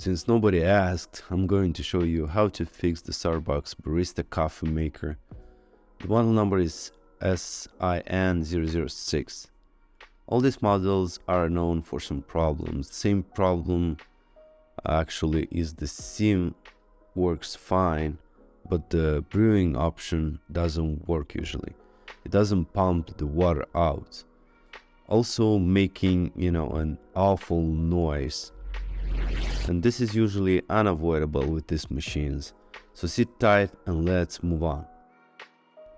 Since nobody asked, I'm going to show you how to fix the Starbucks Barista coffee maker. The model number is SIN006. All these models are known for some problems. The same problem actually is the steam works fine, but the brewing option doesn't work usually. It doesn't pump the water out, also making an awful noise. And this is usually unavoidable with these machines. So sit tight and let's move on.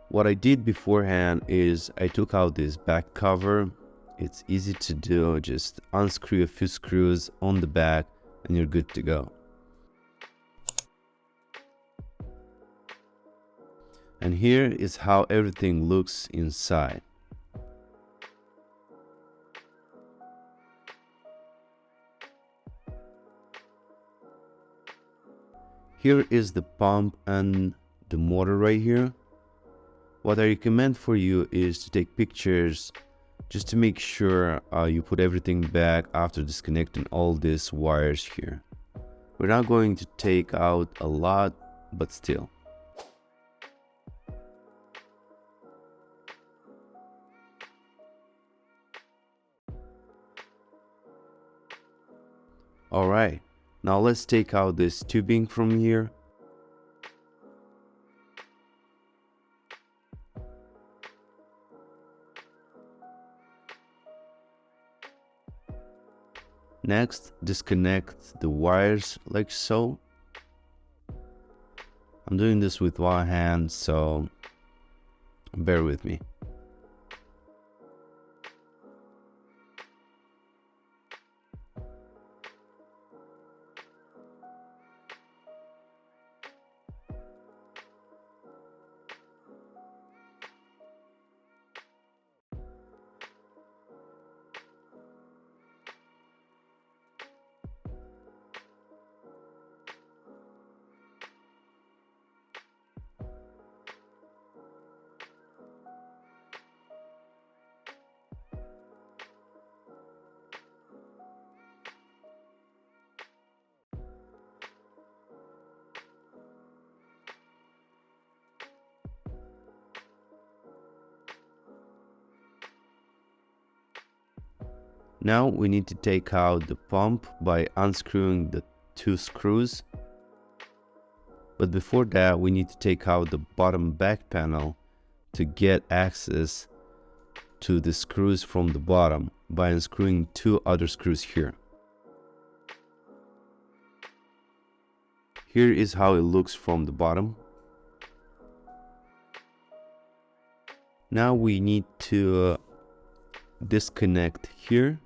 What I did beforehand is I took out this back cover. It's easy to do, just unscrew a few screws on the back and you're good to go. And here is how everything looks inside. Here is the pump and the motor right here. What I recommend for you is to take pictures just to make sure you put everything back after disconnecting all these wires here. We're not going to take out a lot, but still. Alright, now let's take out this tubing from here. Next, disconnect the wires like so. I'm doing this with one hand, so bear with me. Now we need to take out the pump by unscrewing the two screws. But before that, we need to take out the bottom back panel to get access to the screws from the bottom by unscrewing two other screws here. Here is how it looks from the bottom. Now we need to disconnect here.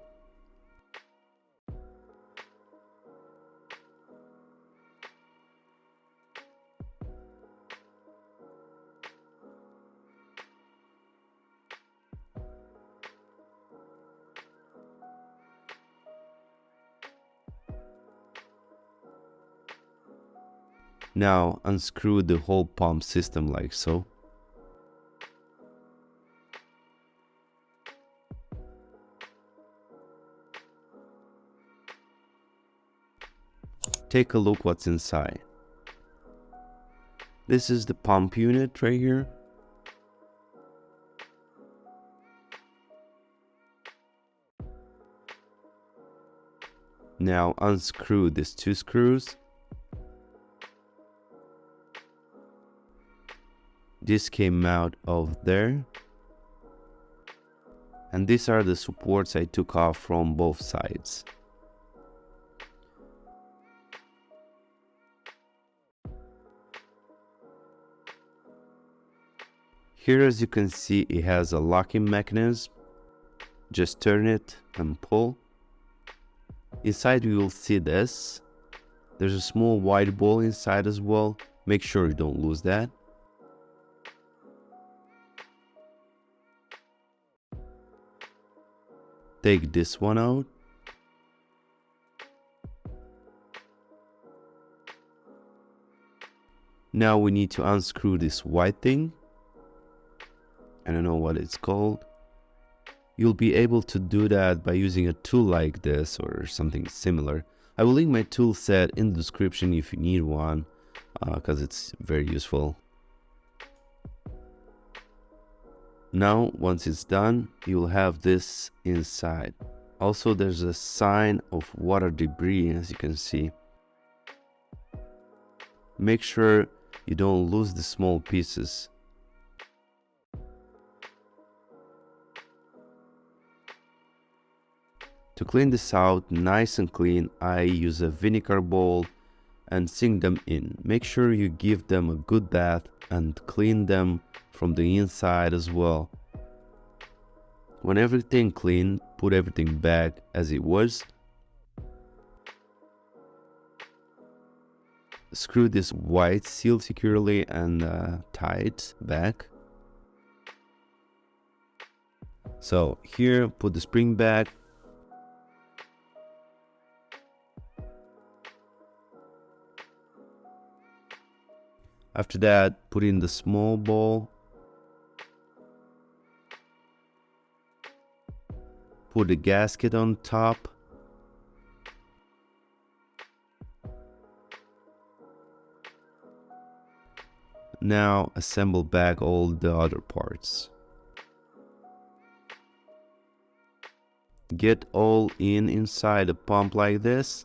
Now unscrew the whole pump system like so. Take a look what's inside. This is the pump unit right here. Now unscrew these two screws. This came out of there. And these are the supports I took off from both sides. Here, as you can see, it has a locking mechanism. Just turn it and pull. Inside you will see this. There's a small white ball inside as well. Make sure you don't lose that. Take this one out. Now we need to unscrew this white thing. I don't know what it's called. You'll be able to do that by using a tool like this or something similar. I will link my tool set in the description if you need one, because it's very useful. Now, once it's done, you'll have this inside. Also, there's a sign of water debris, as you can see. Make sure you don't lose the small pieces. To clean this out nice and clean, I use a vinegar bowl and sink them in. Make sure you give them a good bath and clean them from the inside as well. When everything clean, put everything back as it was. Screw this white seal securely and tie it back. So here, put the spring back. After that, put in the small ball. Put the gasket on top. Now assemble back all the other parts. Get all inside the pump like this.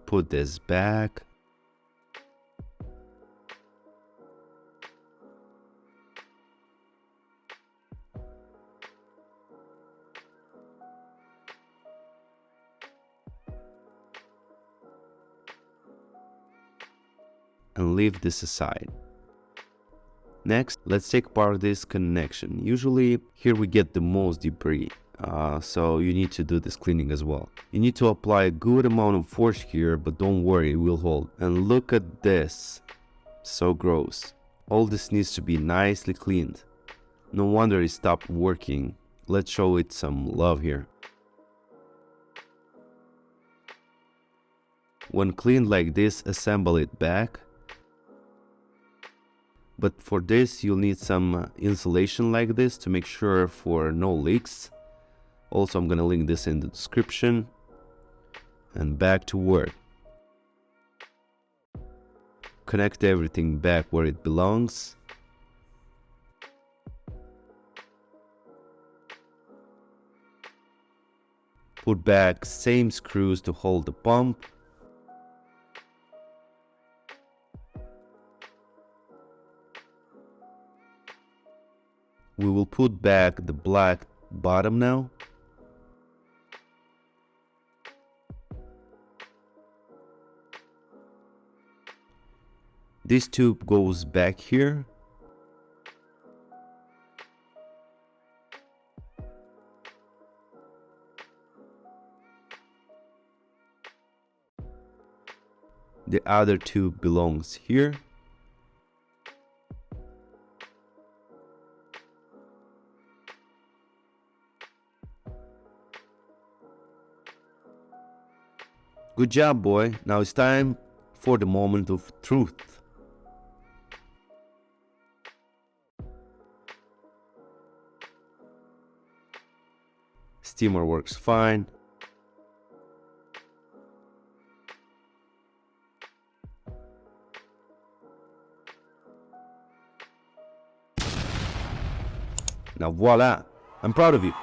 Put this back. And leave this aside. Next, let's take apart this connection. Usually here we get the most debris. So you need to do this cleaning as well. You need to apply a good amount of force here, but don't worry, it will hold. And look at this. So gross. All this needs to be nicely cleaned. No wonder it stopped working. Let's show it some love here. When cleaned like this, assemble it back. But for this, you'll need some insulation like this to make sure for no leaks. Also, I'm gonna link this in the description. And back to work. Connect everything back where it belongs. Put back same screws to hold the pump. We will put back the black bottom now. This tube goes back here. The other tube belongs here. Good job, boy. Now it's time for the moment of truth. Steamer works fine. Now voila, I'm proud of you.